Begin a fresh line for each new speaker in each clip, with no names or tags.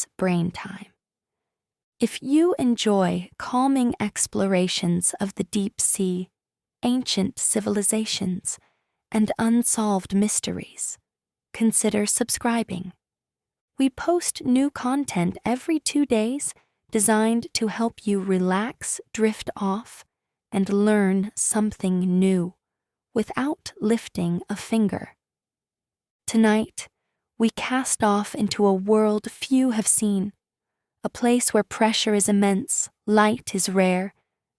It's brain time. If you enjoy calming explorations of the deep sea, ancient civilizations, and unsolved mysteries, consider subscribing. We post new content every 2 days designed to help you relax, drift off, and learn something new without lifting a finger. Tonight, we cast off into a world few have seen, a place where pressure is immense, light is rare,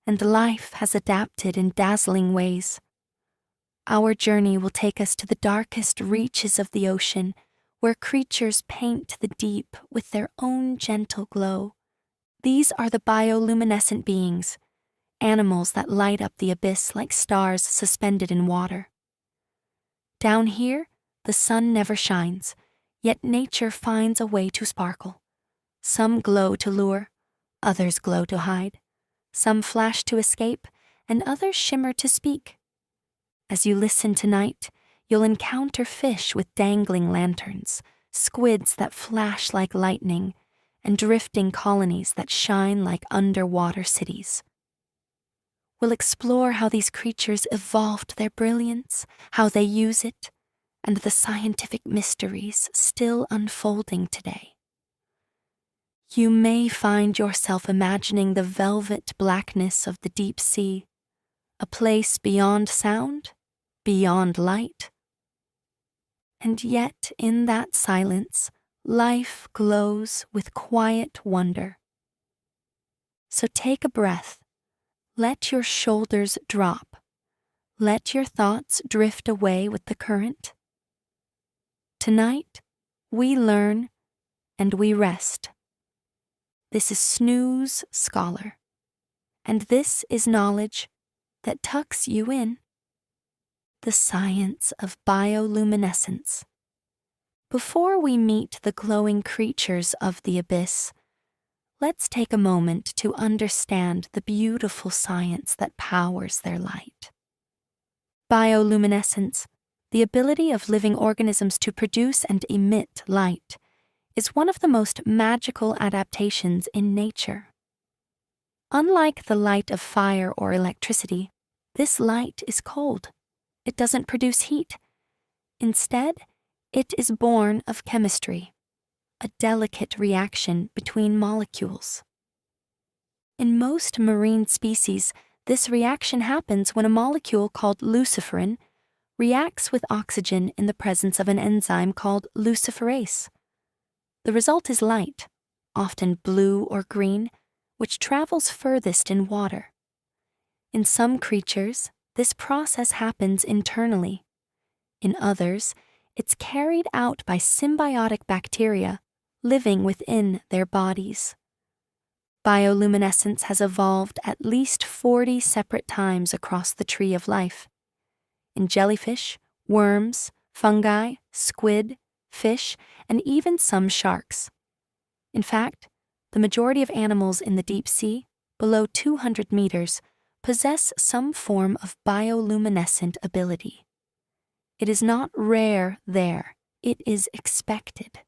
and life has adapted in dazzling ways. Our journey will take us to the darkest reaches of the ocean, where creatures paint the deep with their own gentle glow. These are the bioluminescent beings, animals that light up the abyss like stars suspended in water. Down here, the sun never shines, yet nature finds a way to sparkle. Some glow to lure, others glow to hide. Some flash to escape, and others shimmer to speak. As you listen tonight, you'll encounter fish with dangling lanterns, squids that flash like lightning, and drifting colonies that shine like underwater cities. We'll explore how these creatures evolved their brilliance, how they use it, and the scientific mysteries still unfolding today. You may find yourself imagining the velvet blackness of the deep sea, a place beyond sound, beyond light. And yet, in that silence, life glows with quiet wonder. So take a breath. Let your shoulders drop. Let your thoughts drift away with the current. Tonight, we learn and we rest. This is Snooze Scholar, and this is knowledge that tucks you in. The science of bioluminescence. Before we meet the glowing creatures of the abyss, let's take a moment to understand the beautiful science that powers their light. Bioluminescence, the ability of living organisms to produce and emit light, is one of the most magical adaptations in nature. Unlike the light of fire or electricity, this light is cold. It doesn't produce heat. Instead, it is born of chemistry, a delicate reaction between molecules. In most marine species, this reaction happens when a molecule called luciferin reacts with oxygen in the presence of an enzyme called luciferase. The result is light, often blue or green, which travels furthest in water. In some creatures, this process happens internally. In others, it's carried out by symbiotic bacteria living within their bodies. Bioluminescence has evolved at least 40 separate times across the tree of life. In jellyfish, worms, fungi, squid, fish, and even some sharks. In fact, the majority of animals in the deep sea, below 200 meters, possess some form of bioluminescent ability. It is not rare there, it is expected.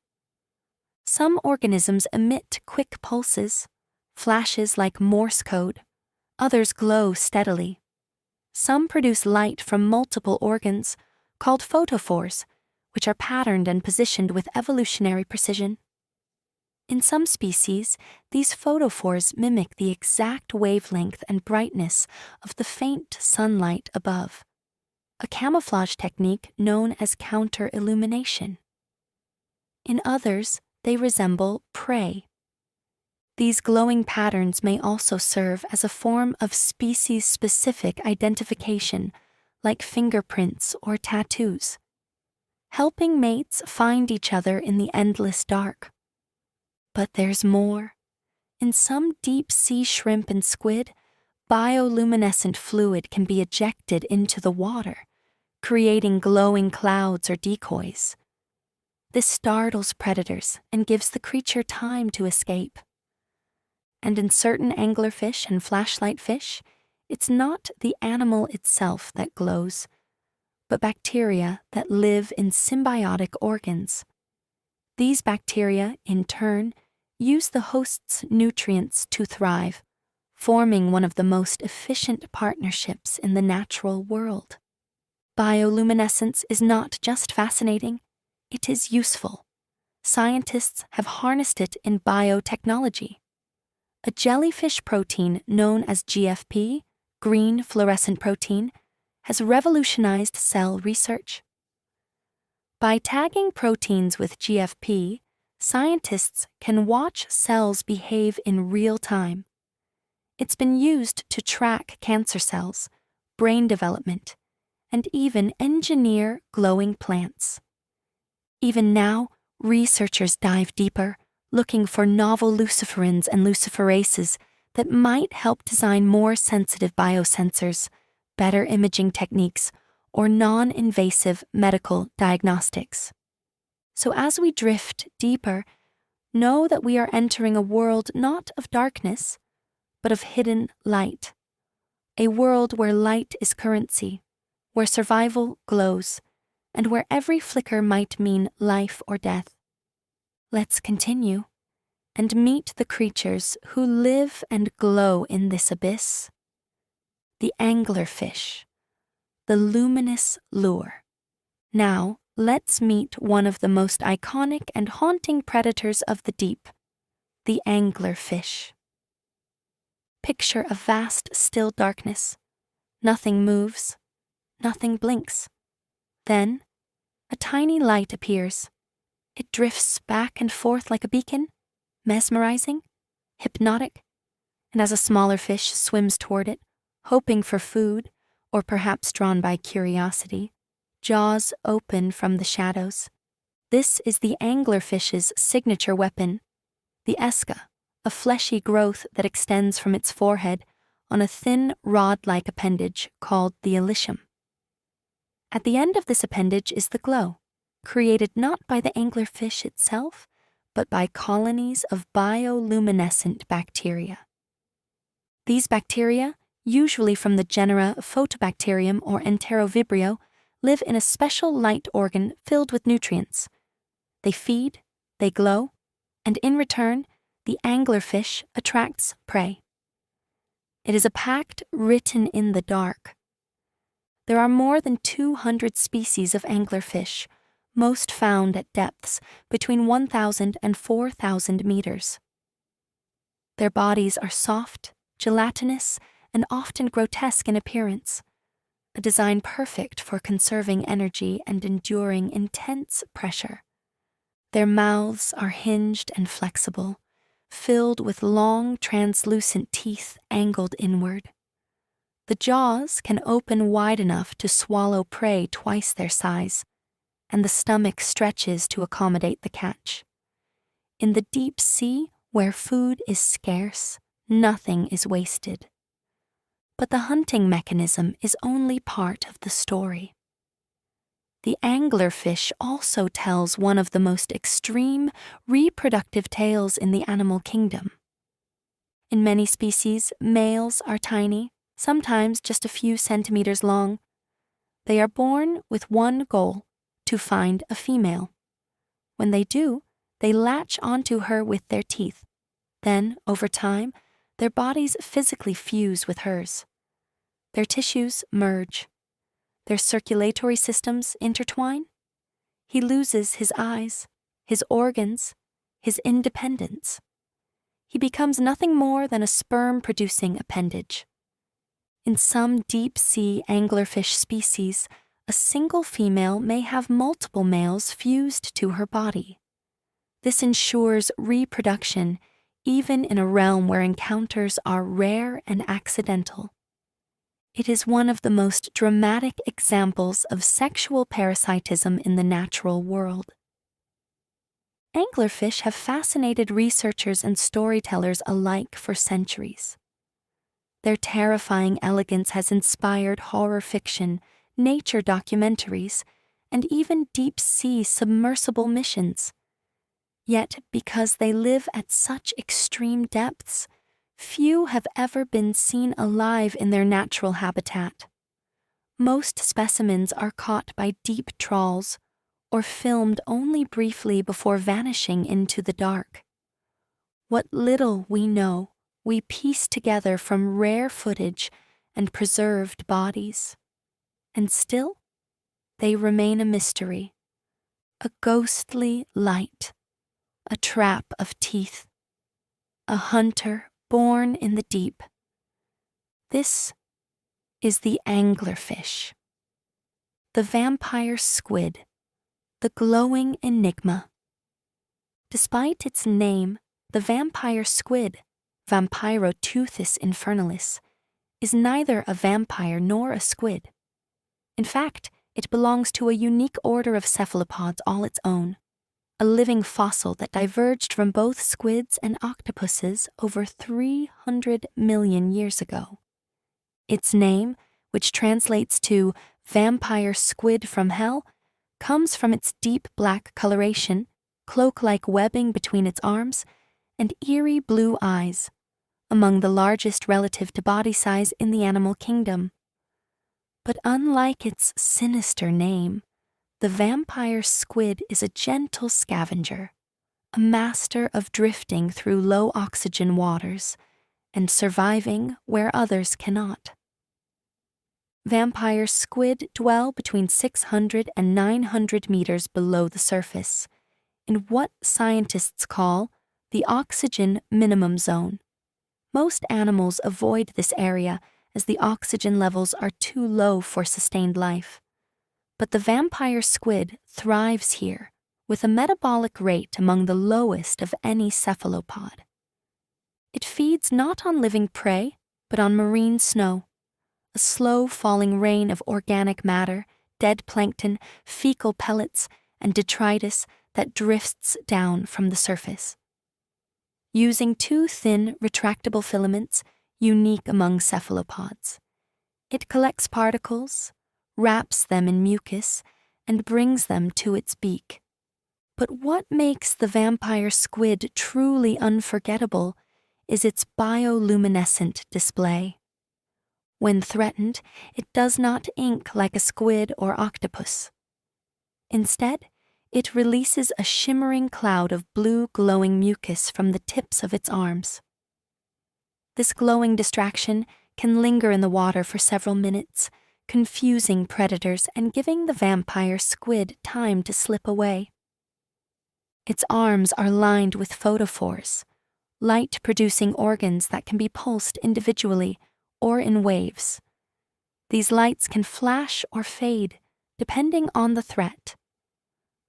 Some organisms emit quick pulses, flashes like Morse code. Others glow steadily. Some produce light from multiple organs, called photophores, which are patterned and positioned with evolutionary precision. In some species, these photophores mimic the exact wavelength and brightness of the faint sunlight above, a camouflage technique known as counter-illumination. In others, they resemble prey. These glowing patterns may also serve as a form of species-specific identification, like fingerprints or tattoos, helping mates find each other in the endless dark. But there's more. In some deep-sea shrimp and squid, bioluminescent fluid can be ejected into the water, creating glowing clouds or decoys. This startles predators and gives the creature time to escape. And in certain anglerfish and flashlight fish, it's not the animal itself that glows, but bacteria that live in symbiotic organs. These bacteria, in turn, use the host's nutrients to thrive, forming one of the most efficient partnerships in the natural world. Bioluminescence is not just fascinating, it is useful. Scientists have harnessed it in biotechnology. A jellyfish protein known as GFP, green fluorescent protein, has revolutionized cell research. By tagging proteins with GFP, scientists can watch cells behave in real time. It's been used to track cancer cells, brain development, and even engineer glowing plants. Even now, researchers dive deeper, looking for novel luciferins and luciferases that might help design more sensitive biosensors, better imaging techniques, or non-invasive medical diagnostics. So as we drift deeper, know that we are entering a world not of darkness, but of hidden light. A world where light is currency, where survival glows, and where every flicker might mean life or death. Let's continue and meet the creatures who live and glow in this abyss. The anglerfish, the luminous lure. Now, let's meet one of the most iconic and haunting predators of the deep, the anglerfish. Picture a vast, still darkness. Nothing moves, nothing blinks. Then, a tiny light appears. It drifts back and forth like a beacon, mesmerizing, hypnotic, and as a smaller fish swims toward it, hoping for food, or perhaps drawn by curiosity, jaws open from the shadows. This is the anglerfish's signature weapon, the esca, a fleshy growth that extends from its forehead on a thin rod-like appendage called the elysium. At the end of this appendage is the glow, created not by the anglerfish itself, but by colonies of bioluminescent bacteria. These bacteria, usually from the genera Photobacterium or Enterovibrio, live in a special light organ filled with nutrients. They feed, they glow, and in return, the anglerfish attracts prey. It is a pact written in the dark. There are more than 200 species of anglerfish, most found at depths between 1,000 and 4,000 meters. Their bodies are soft, gelatinous, and often grotesque in appearance, a design perfect for conserving energy and enduring intense pressure. Their mouths are hinged and flexible, filled with long, translucent teeth angled inward. The jaws can open wide enough to swallow prey twice their size, and the stomach stretches to accommodate the catch. In the deep sea, where food is scarce, nothing is wasted. But the hunting mechanism is only part of the story. The anglerfish also tells one of the most extreme reproductive tales in the animal kingdom. In many species, males are tiny, sometimes just a few centimeters long. They are born with one goal, to find a female. When they do, they latch onto her with their teeth. Then, over time, their bodies physically fuse with hers. Their tissues merge. Their circulatory systems intertwine. He loses his eyes, his organs, his independence. He becomes nothing more than a sperm-producing appendage. In some deep-sea anglerfish species, a single female may have multiple males fused to her body. This ensures reproduction even in a realm where encounters are rare and accidental. It is one of the most dramatic examples of sexual parasitism in the natural world. Anglerfish have fascinated researchers and storytellers alike for centuries. Their terrifying elegance has inspired horror fiction, nature documentaries, and even deep-sea submersible missions. Yet, because they live at such extreme depths, few have ever been seen alive in their natural habitat. Most specimens are caught by deep trawls or filmed only briefly before vanishing into the dark. What little we know, we piece together from rare footage and preserved bodies. And still, they remain a mystery, a ghostly light, a trap of teeth, a hunter born in the deep. This is the anglerfish, the vampire squid, the glowing enigma. Despite its name, the vampire squid, Vampiroteuthis infernalis, is neither a vampire nor a squid. In fact, it belongs to a unique order of cephalopods all its own, a living fossil that diverged from both squids and octopuses over 300 million years ago. Its name, which translates to vampire squid from hell, comes from its deep black coloration, cloak-like webbing between its arms, and eerie blue eyes, among the largest relative to body size in the animal kingdom. But unlike its sinister name, the vampire squid is a gentle scavenger, a master of drifting through low-oxygen waters and surviving where others cannot. Vampire squid dwell between 600 and 900 meters below the surface, in what scientists call the oxygen minimum zone. Most animals avoid this area as the oxygen levels are too low for sustained life. But the vampire squid thrives here with a metabolic rate among the lowest of any cephalopod. It feeds not on living prey, but on marine snow, a slow-falling rain of organic matter, dead plankton, fecal pellets, and detritus that drifts down from the surface. Using two thin, retractable filaments, unique among cephalopods, it collects particles, wraps them in mucus, and brings them to its beak. But what makes the vampire squid truly unforgettable is its bioluminescent display. When threatened, it does not ink like a squid or octopus. Instead, it releases a shimmering cloud of blue glowing mucus from the tips of its arms. This glowing distraction can linger in the water for several minutes, confusing predators and giving the vampire squid time to slip away. Its arms are lined with photophores, light-producing organs that can be pulsed individually or in waves. These lights can flash or fade, depending on the threat.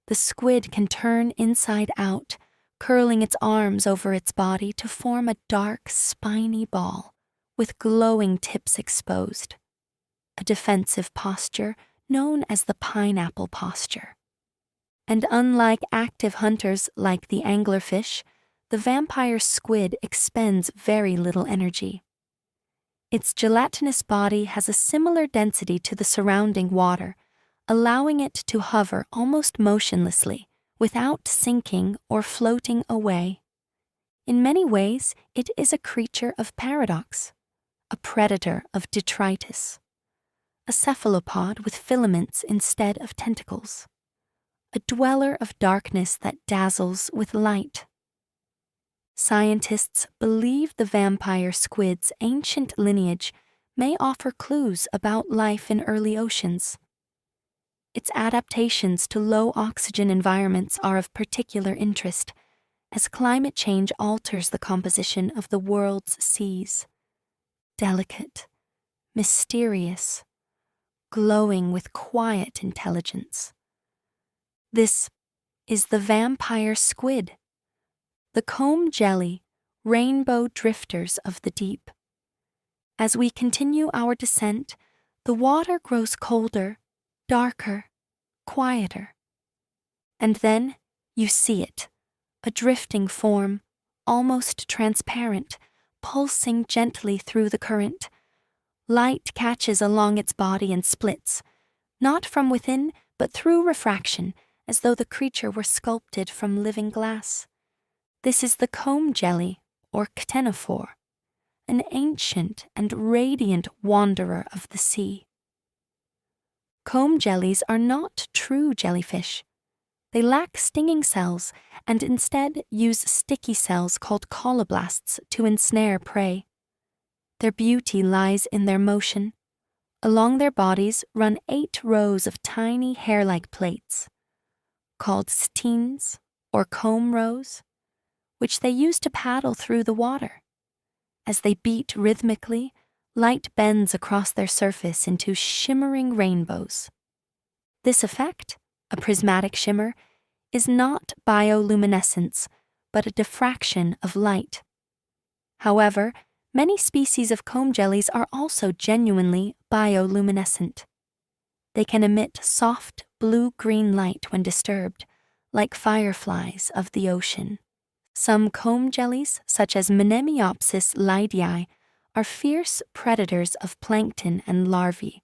The squid can turn inside out, curling its arms over its body to form a dark, spiny ball, with glowing tips exposed. A defensive posture known as the pineapple posture. And unlike active hunters like the anglerfish, the vampire squid expends very little energy. Its gelatinous body has a similar density to the surrounding water, allowing it to hover almost motionlessly, without sinking or floating away. In many ways, it is a creature of paradox, a predator of detritus, a cephalopod with filaments instead of tentacles, a dweller of darkness that dazzles with light. Scientists believe the vampire squid's ancient lineage may offer clues about life in early oceans. Its adaptations to low-oxygen environments are of particular interest, as climate change alters the composition of the world's seas. Delicate, mysterious, glowing with quiet intelligence. This is the vampire squid, the comb jelly, rainbow drifters of the deep. As we continue our descent, the water grows colder, darker, quieter. And then you see it, a drifting form, almost transparent, pulsing gently through the current. Light catches along its body and splits, not from within, but through refraction, as though the creature were sculpted from living glass. This is the comb jelly, or ctenophore, an ancient and radiant wanderer of the sea. Comb jellies are not true jellyfish. They lack stinging cells and instead use sticky cells called colloblasts to ensnare prey. Their beauty lies in their motion. Along their bodies run 8 rows of tiny hair-like plates, called stines or comb rows, which they use to paddle through the water. As they beat rhythmically, light bends across their surface into shimmering rainbows. This effect, a prismatic shimmer, is not bioluminescence, but a diffraction of light. However, many species of comb jellies are also genuinely bioluminescent. They can emit soft blue-green light when disturbed, like fireflies of the ocean. Some comb jellies, such as Menemiopsis lydii, are fierce predators of plankton and larvae,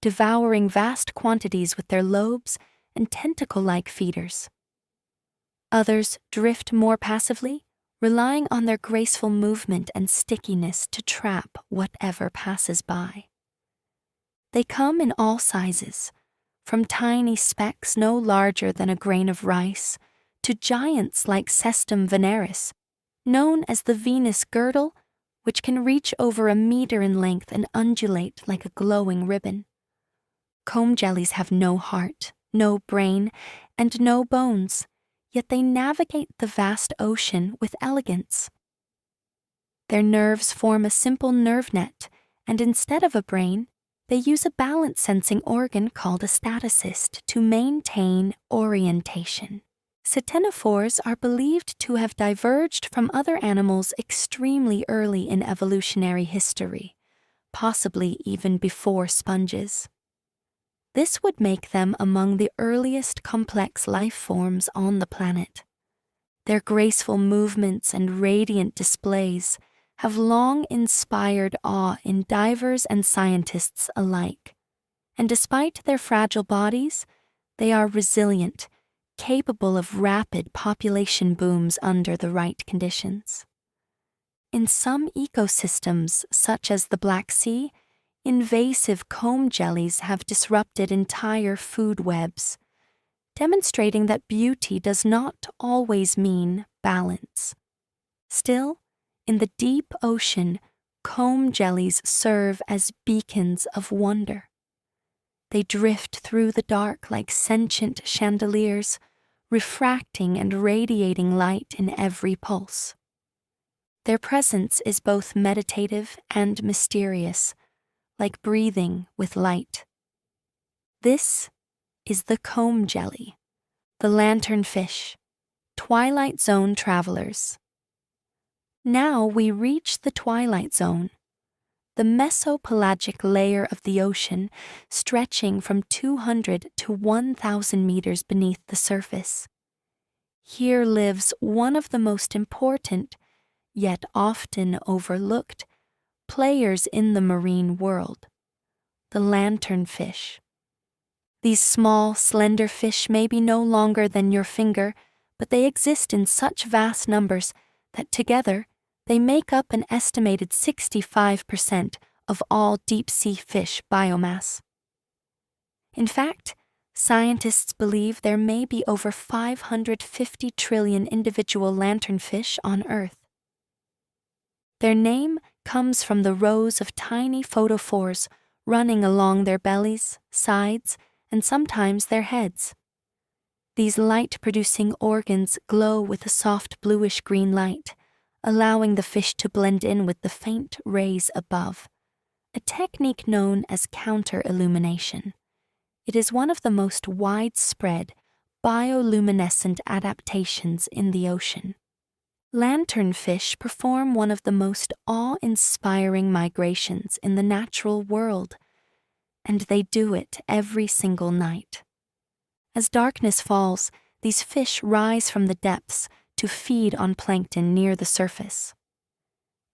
devouring vast quantities with their lobes and tentacle-like feeders. Others drift more passively, relying on their graceful movement and stickiness to trap whatever passes by. They come in all sizes, from tiny specks no larger than a grain of rice to giants like Cestum veneris, known as the Venus girdle, which can reach over 1 meter in length and undulate like a glowing ribbon. Comb jellies have no heart, no brain, and no bones, yet they navigate the vast ocean with elegance. Their nerves form a simple nerve net, and instead of a brain, they use a balance-sensing organ called a statocyst to maintain orientation. Ctenophores are believed to have diverged from other animals extremely early in evolutionary history, possibly even before sponges. This would make them among the earliest complex life forms on the planet. Their graceful movements and radiant displays have long inspired awe in divers and scientists alike. And despite their fragile bodies, they are resilient, capable of rapid population booms under the right conditions. In some ecosystems, such as the Black Sea, invasive comb jellies have disrupted entire food webs, demonstrating that beauty does not always mean balance. Still, in the deep ocean, comb jellies serve as beacons of wonder. They drift through the dark like sentient chandeliers, refracting and radiating light in every pulse. Their presence is both meditative and mysterious, like breathing with light. This is the comb jelly, the lanternfish, twilight zone travelers. Now we reach the twilight zone, the mesopelagic layer of the ocean stretching from 200 to 1,000 meters beneath the surface. Here lives one of the most important, yet often overlooked, players in the marine world, the lanternfish. These small, slender fish may be no longer than your finger, but they exist in such vast numbers that together they make up an estimated 65% of all deep-sea fish biomass. In fact, scientists believe there may be over 550 trillion individual lanternfish on Earth. Their name comes from the rows of tiny photophores running along their bellies, sides, and sometimes their heads. These light-producing organs glow with a soft bluish-green light, allowing the fish to blend in with the faint rays above, a technique known as counter-illumination. It is one of the most widespread bioluminescent adaptations in the ocean. Lanternfish perform one of the most awe-inspiring migrations in the natural world, and they do it every single night. As darkness falls, these fish rise from the depths to feed on plankton near the surface.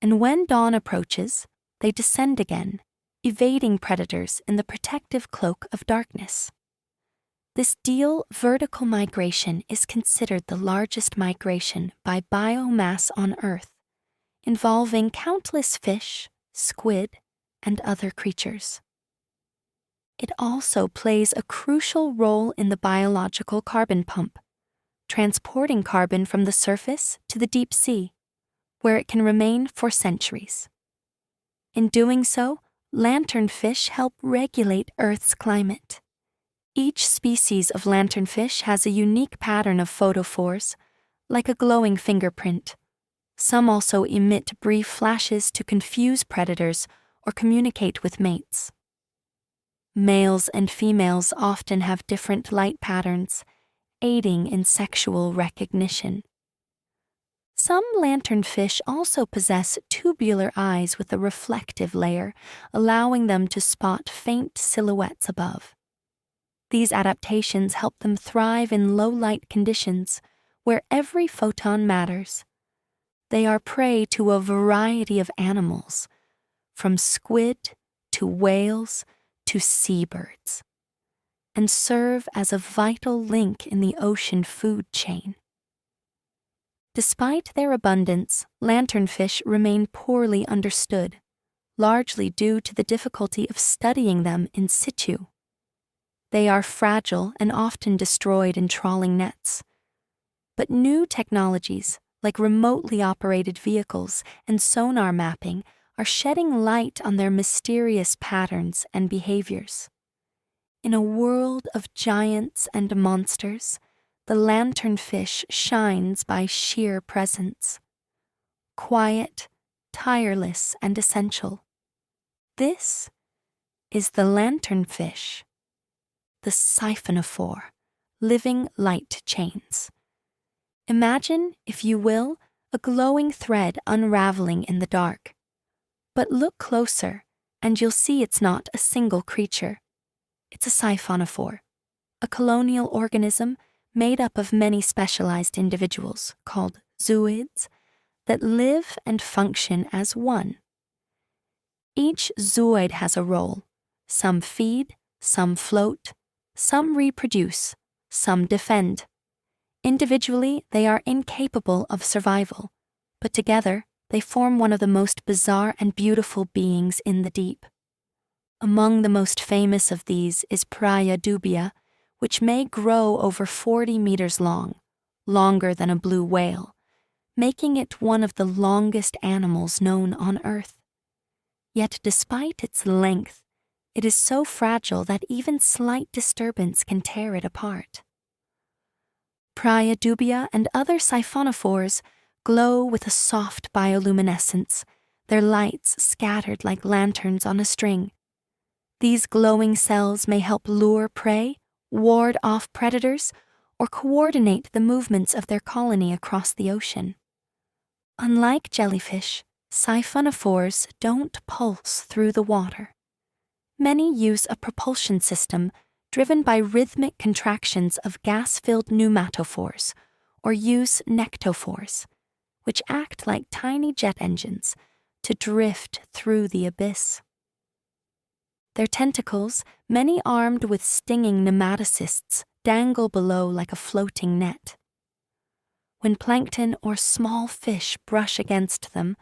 And when dawn approaches, they descend again, evading predators in the protective cloak of darkness. This diel vertical migration is considered the largest migration by biomass on Earth, involving countless fish, squid, and other creatures. It also plays a crucial role in the biological carbon pump, transporting carbon from the surface to the deep sea, where it can remain for centuries. In doing so, lanternfish help regulate Earth's climate. Each species of lanternfish has a unique pattern of photophores, like a glowing fingerprint. Some also emit brief flashes to confuse predators or communicate with mates. Males and females often have different light patterns, aiding in sexual recognition. Some lanternfish also possess tubular eyes with a reflective layer, allowing them to spot faint silhouettes above. These adaptations help them thrive in low-light conditions, where every photon matters. They are prey to a variety of animals, from squid to whales to seabirds, and serve as a vital link in the ocean food chain. Despite their abundance, lanternfish remain poorly understood, largely due to the difficulty of studying them in situ. They are fragile and often destroyed in trawling nets. But new technologies, like remotely operated vehicles and sonar mapping, are shedding light on their mysterious patterns and behaviors. In a world of giants and monsters, the lanternfish shines by sheer presence. Quiet, tireless, and essential. This is the lanternfish, the siphonophore, living light chains. Imagine, if you will, a glowing thread unraveling in the dark. But look closer, and you'll see it's not a single creature. It's a siphonophore, a colonial organism made up of many specialized individuals, called zooids, that live and function as one. Each zooid has a role. Some feed, some float, some reproduce, some defend. Individually, they are incapable of survival, but together, they form one of the most bizarre and beautiful beings in the deep. Among the most famous of these is Praia dubia, which may grow over 40 meters long, longer than a blue whale, making it one of the longest animals known on Earth. Yet despite its length, it is so fragile that even slight disturbance can tear it apart. Praia dubia and other siphonophores glow with a soft bioluminescence, their lights scattered like lanterns on a string. These glowing cells may help lure prey, ward off predators, or coordinate the movements of their colony across the ocean. Unlike jellyfish, siphonophores don't pulse through the water. Many use a propulsion system driven by rhythmic contractions of gas-filled pneumatophores, or use nectophores, which act like tiny jet engines to drift through the abyss. Their tentacles, many armed with stinging nematocysts, dangle below like a floating net. When plankton or small fish brush against them,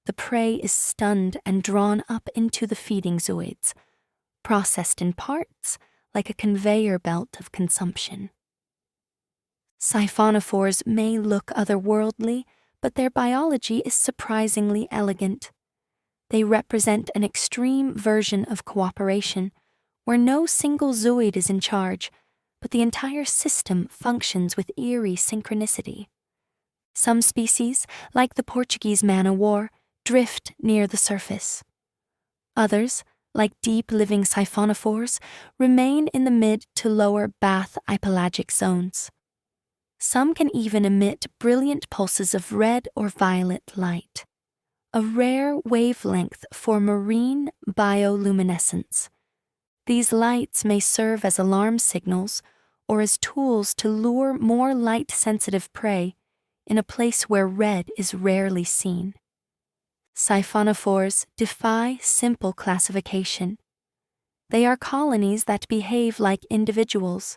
the prey is stunned and drawn up into the feeding zooids, processed in parts like a conveyor belt of consumption. Siphonophores may look otherworldly, but their biology is surprisingly elegant. They represent an extreme version of cooperation, where no single zooid is in charge, but the entire system functions with eerie synchronicity. Some species, like the Portuguese man-o'-war, drift near the surface. Others, like deep-living siphonophores, remain in the mid to lower bathypelagic zones. Some can even emit brilliant pulses of red or violet light, a rare wavelength for marine bioluminescence. These lights may serve as alarm signals or as tools to lure more light-sensitive prey in a place where red is rarely seen. Siphonophores defy simple classification. They are colonies that behave like individuals,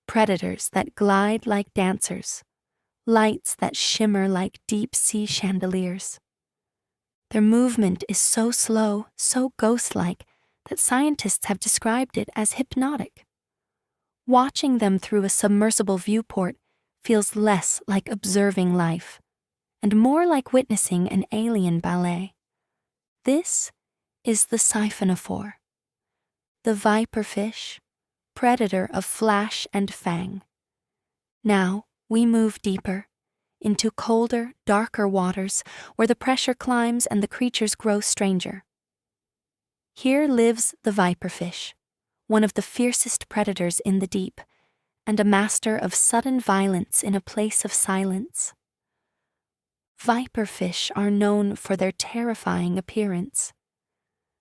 predators that glide like dancers, lights that shimmer like deep-sea chandeliers. Their movement is so slow, so ghost-like, that scientists have described it as hypnotic. Watching them through a submersible viewport feels less like observing life and more like witnessing an alien ballet. This is the siphonophore, the viperfish, predator of flash and fang. Now we move deeper, into colder, darker waters where the pressure climbs and the creatures grow stranger. Here lives the viperfish, one of the fiercest predators in the deep, and a master of sudden violence in a place of silence. Viperfish are known for their terrifying appearance.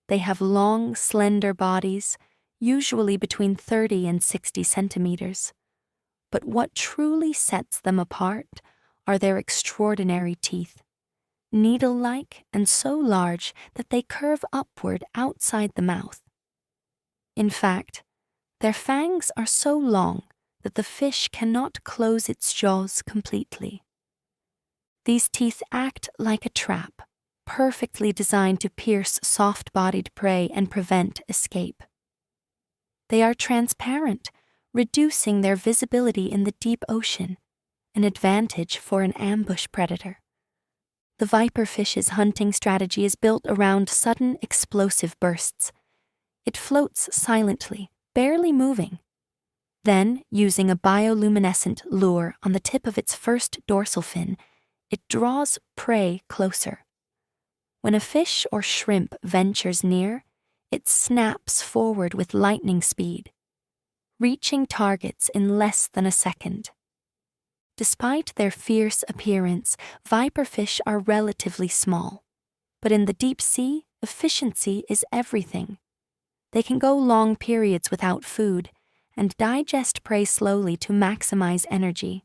They have long, slender bodies, usually between 30 and 60 centimeters. But what truly sets them apart are their extraordinary teeth, needle-like and so large that they curve upward outside the mouth. In fact, their fangs are so long that the fish cannot close its jaws completely. These teeth act like a trap, perfectly designed to pierce soft-bodied prey and prevent escape. They are transparent, reducing their visibility in the deep ocean, an advantage for an ambush predator. The viperfish's hunting strategy is built around sudden explosive bursts. It floats silently, barely moving. Then, using a bioluminescent lure on the tip of its first dorsal fin, it draws prey closer. When a fish or shrimp ventures near, it snaps forward with lightning speed, reaching targets in less than a second. Despite their fierce appearance, viperfish are relatively small. But in the deep sea, efficiency is everything. They can go long periods without food and digest prey slowly to maximize energy.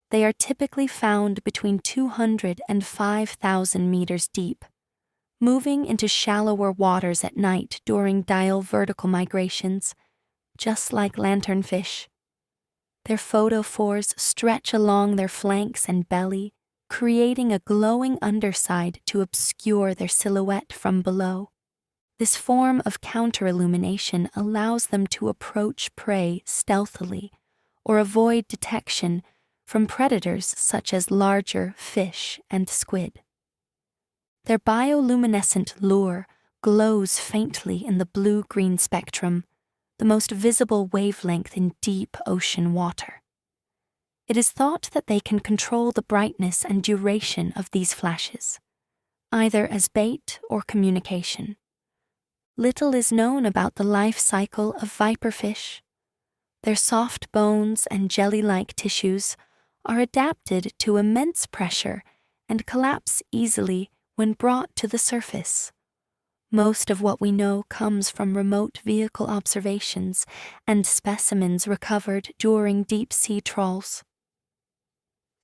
They are typically found between 200 and 5,000 meters deep, moving into shallower waters at night during diel vertical migrations, just like lanternfish. Their photophores stretch along their flanks and belly, creating a glowing underside to obscure their silhouette from below. This form of counter-illumination allows them to approach prey stealthily or avoid detection from predators such as larger fish and squid. Their bioluminescent lure glows faintly in the blue-green spectrum, the most visible wavelength in deep ocean water. It is thought that they can control the brightness and duration of these flashes, either as bait or communication. Little is known about the life cycle of viperfish. Their soft bones and jelly-like tissues are adapted to immense pressure and collapse easily when brought to the surface. Most of what we know comes from remote vehicle observations and specimens recovered during deep-sea trawls.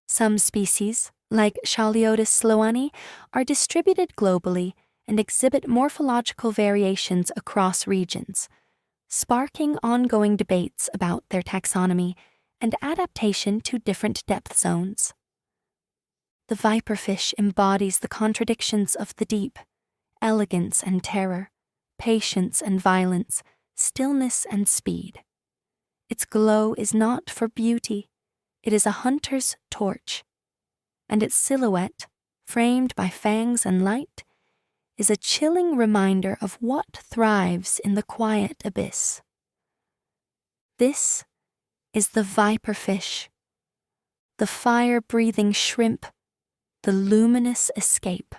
Some species, like Chaliotis sloani, are distributed globally and exhibit morphological variations across regions, sparking ongoing debates about their taxonomy and adaptation to different depth zones. The viperfish embodies the contradictions of the deep: elegance and terror, patience and violence, stillness and speed. Its glow is not for beauty, it is a hunter's torch, and its silhouette, framed by fangs and light, is a chilling reminder of what thrives in the quiet abyss. This is the viperfish, the fire-breathing shrimp, the luminous escape.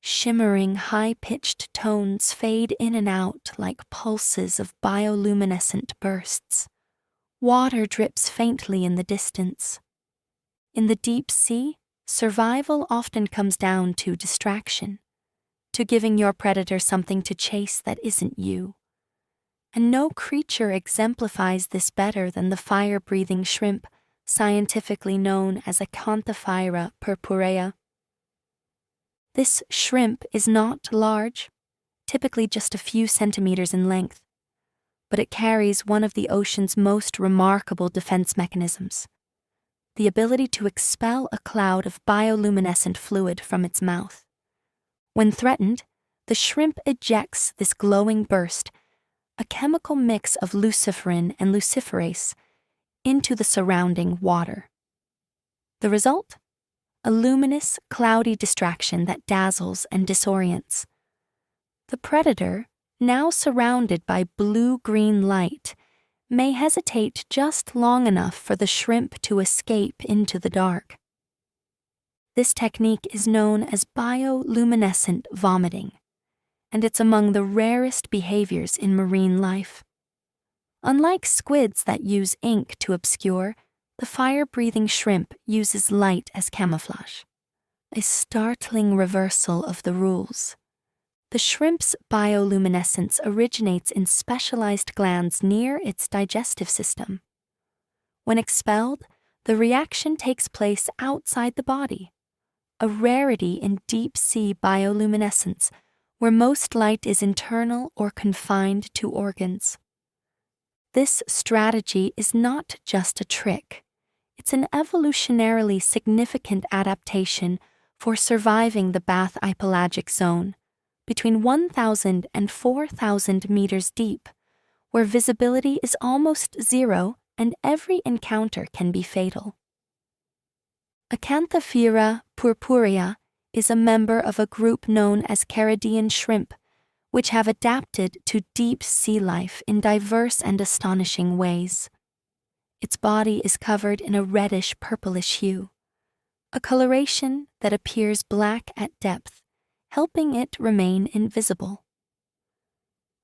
Shimmering, high-pitched tones fade in and out like pulses of bioluminescent bursts. Water drips faintly in the distance. In the deep sea, survival often comes down to distraction, to giving your predator something to chase that isn't you. And no creature exemplifies this better than the fire-breathing shrimp, scientifically known as Acanthophyra purpurea. This shrimp is not large, typically just a few centimeters in length, but it carries one of the ocean's most remarkable defense mechanisms: the ability to expel a cloud of bioluminescent fluid from its mouth. When threatened, the shrimp ejects this glowing burst, a chemical mix of luciferin and luciferase, into the surrounding water. The result? A luminous, cloudy distraction that dazzles and disorients. The predator, now surrounded by blue-green light, may hesitate just long enough for the shrimp to escape into the dark. This technique is known as bioluminescent vomiting, and it's among the rarest behaviors in marine life. Unlike squids that use ink to obscure, the fire-breathing shrimp uses light as camouflage, a startling reversal of the rules. The shrimp's bioluminescence originates in specialized glands near its digestive system. When expelled, the reaction takes place outside the body, a rarity in deep-sea bioluminescence where most light is internal or confined to organs. This strategy is not just a trick. It's an evolutionarily significant adaptation for surviving the bathypelagic zone, between 1,000 and 4,000 meters deep, where visibility is almost zero and every encounter can be fatal. Acanthophera purpurea is a member of a group known as Caridean shrimp, which have adapted to deep sea life in diverse and astonishing ways. Its body is covered in a reddish-purplish hue, a coloration that appears black at depth, helping it remain invisible.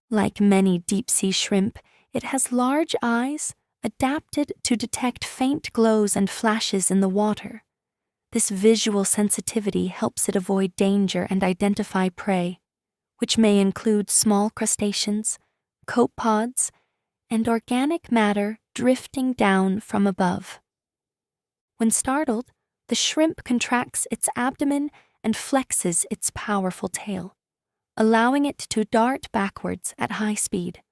Like many deep-sea shrimp, it has large eyes adapted to detect faint glows and flashes in the water. This visual sensitivity helps it avoid danger and identify prey, which may include small crustaceans, copepods, and organic matter drifting down from above. When startled, the shrimp contracts its abdomen and flexes its powerful tail, allowing it to dart backwards at high speed,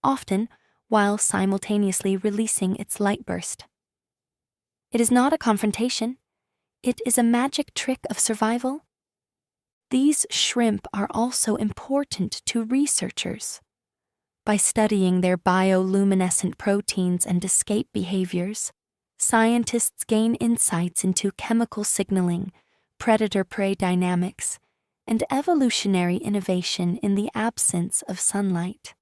often while simultaneously releasing its light burst. It is not a confrontation. It is a magic trick of survival. These shrimp are also important to researchers. By studying their bioluminescent proteins and escape behaviors, scientists gain insights into chemical signaling, predator-prey dynamics, and evolutionary innovation in the absence of sunlight.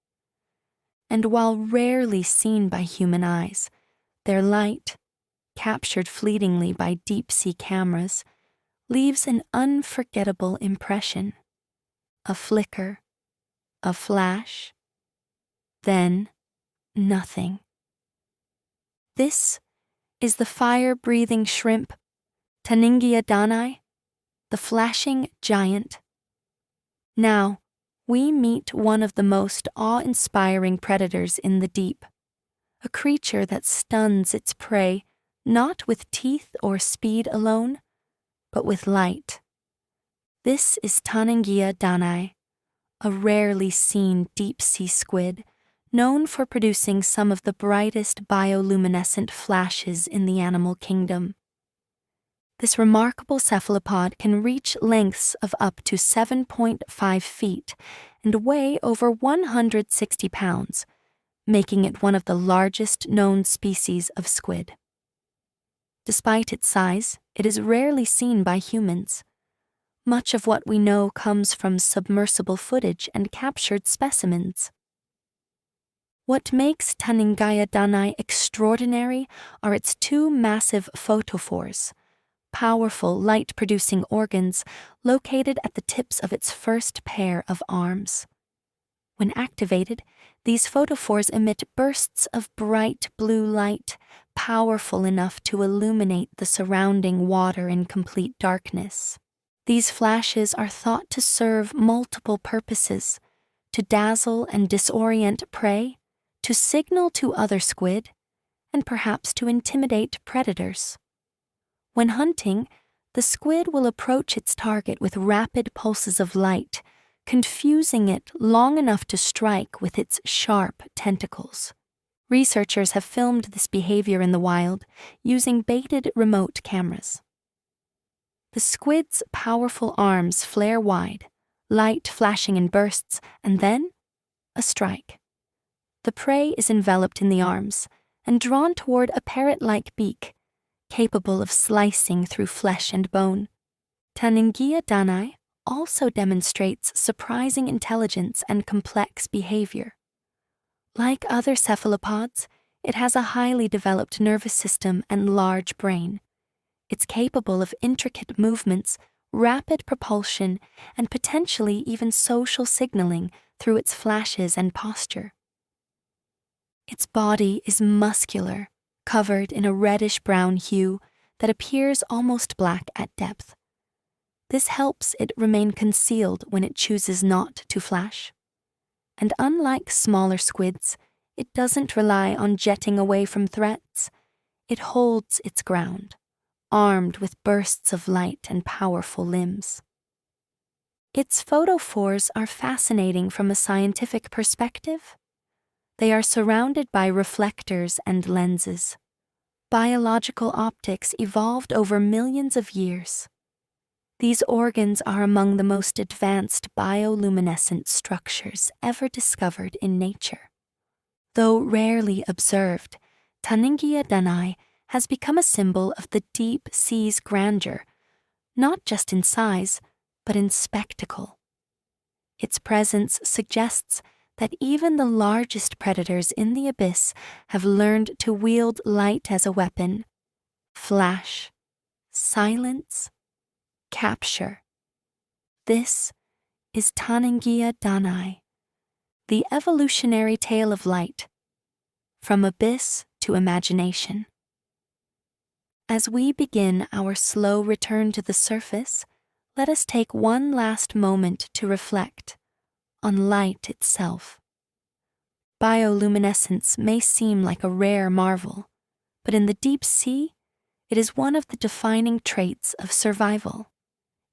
And while rarely seen by human eyes, their light, captured fleetingly by deep-sea cameras, leaves an unforgettable impression. A flicker, a flash, then nothing. This is the fire-breathing shrimp, Taningia danae, the flashing giant. Now, we meet one of the most awe-inspiring predators in the deep, a creature that stuns its prey not with teeth or speed alone, but with light. This is Taningia danae, a rarely seen deep-sea squid known for producing some of the brightest bioluminescent flashes in the animal kingdom. This remarkable cephalopod can reach lengths of up to 7.5 feet and weigh over 160 pounds, making it one of the largest known species of squid. Despite its size, it is rarely seen by humans. Much of what we know comes from submersible footage and captured specimens. What makes Taningia danae extraordinary are its two massive photophores, powerful light-producing organs located at the tips of its first pair of arms. When activated, these photophores emit bursts of bright blue light, powerful enough to illuminate the surrounding water in complete darkness. These flashes are thought to serve multiple purposes: to dazzle and disorient prey, to signal to other squid, and perhaps to intimidate predators. When hunting, the squid will approach its target with rapid pulses of light, confusing it long enough to strike with its sharp tentacles. Researchers have filmed this behavior in the wild using baited remote cameras. The squid's powerful arms flare wide, light flashing in bursts, and then a strike. The prey is enveloped in the arms, and drawn toward a parrot-like beak, capable of slicing through flesh and bone. Taningia danae also demonstrates surprising intelligence and complex behavior. Like other cephalopods, it has a highly developed nervous system and large brain. It's capable of intricate movements, rapid propulsion, and potentially even social signaling through its flashes and posture. Its body is muscular, covered in a reddish-brown hue that appears almost black at depth. This helps it remain concealed when it chooses not to flash. And unlike smaller squids, it doesn't rely on jetting away from threats. It holds its ground, armed with bursts of light and powerful limbs. Its photophores are fascinating from a scientific perspective. They are surrounded by reflectors and lenses. Biological optics evolved over millions of years. These organs are among the most advanced bioluminescent structures ever discovered in nature. Though rarely observed, Taningia danae has become a symbol of the deep sea's grandeur, not just in size, but in spectacle. Its presence suggests that even the largest predators in the abyss have learned to wield light as a weapon, flash, silence, capture. This is Taningia danae, the evolutionary tale of light, from abyss to imagination. As we begin our slow return to the surface, let us take one last moment to reflect on light itself. Bioluminescence may seem like a rare marvel, but in the deep sea, it is one of the defining traits of survival.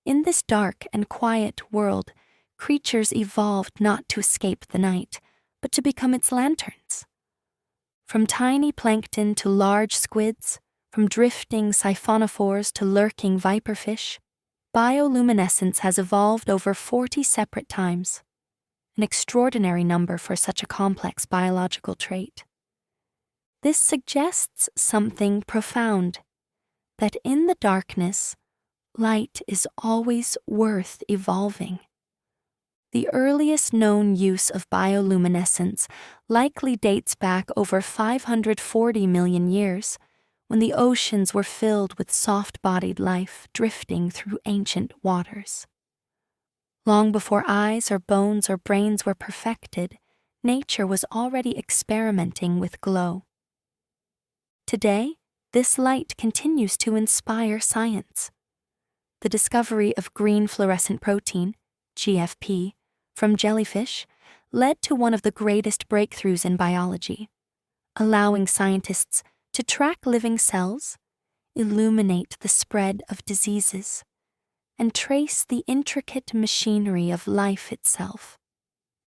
In this dark and quiet world, creatures evolved not to escape the night, but to become its lanterns. From tiny plankton to large squids, from drifting siphonophores to lurking viperfish, bioluminescence has evolved over 40 separate times, an extraordinary number for such a complex biological trait. This suggests something profound, that in the darkness, light is always worth evolving. The earliest known use of bioluminescence likely dates back over 540 million years, when the oceans were filled with soft-bodied life drifting through ancient waters. Long before eyes or bones or brains were perfected, nature was already experimenting with glow. Today, this light continues to inspire science. The discovery of green fluorescent protein, GFP, from jellyfish led to one of the greatest breakthroughs in biology, allowing scientists to track living cells, illuminate the spread of diseases, and trace the intricate machinery of life itself.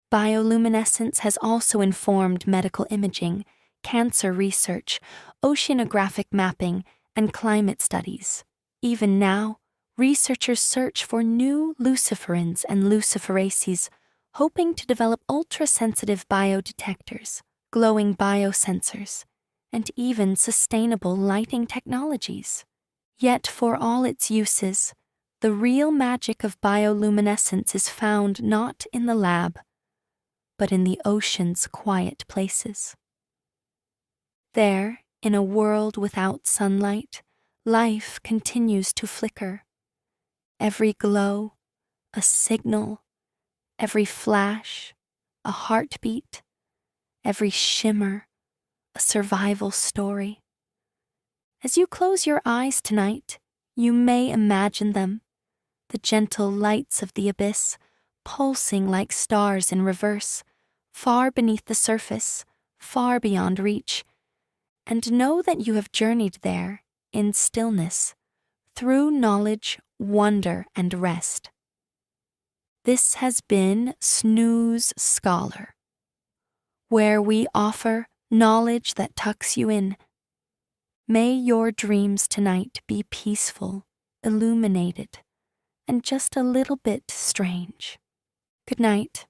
Bioluminescence has also informed medical imaging, cancer research, oceanographic mapping, and climate studies. Even now, researchers search for new luciferins and luciferases, hoping to develop ultra-sensitive biodetectors, glowing biosensors, and even sustainable lighting technologies. Yet for all its uses, the real magic of bioluminescence is found not in the lab, but in the ocean's quiet places. There, in a world without sunlight, life continues to flicker. Every glow, a signal, every flash, a heartbeat, every shimmer, a survival story. As you close your eyes tonight, you may imagine them, the gentle lights of the abyss, pulsing like stars in reverse, far beneath the surface, far beyond reach, and know that you have journeyed there in stillness, through knowledge, wonder, and rest. This has been Snooze Scholar, where we offer knowledge that tucks you in. May your dreams tonight be peaceful, illuminated, and just a little bit strange. Good night.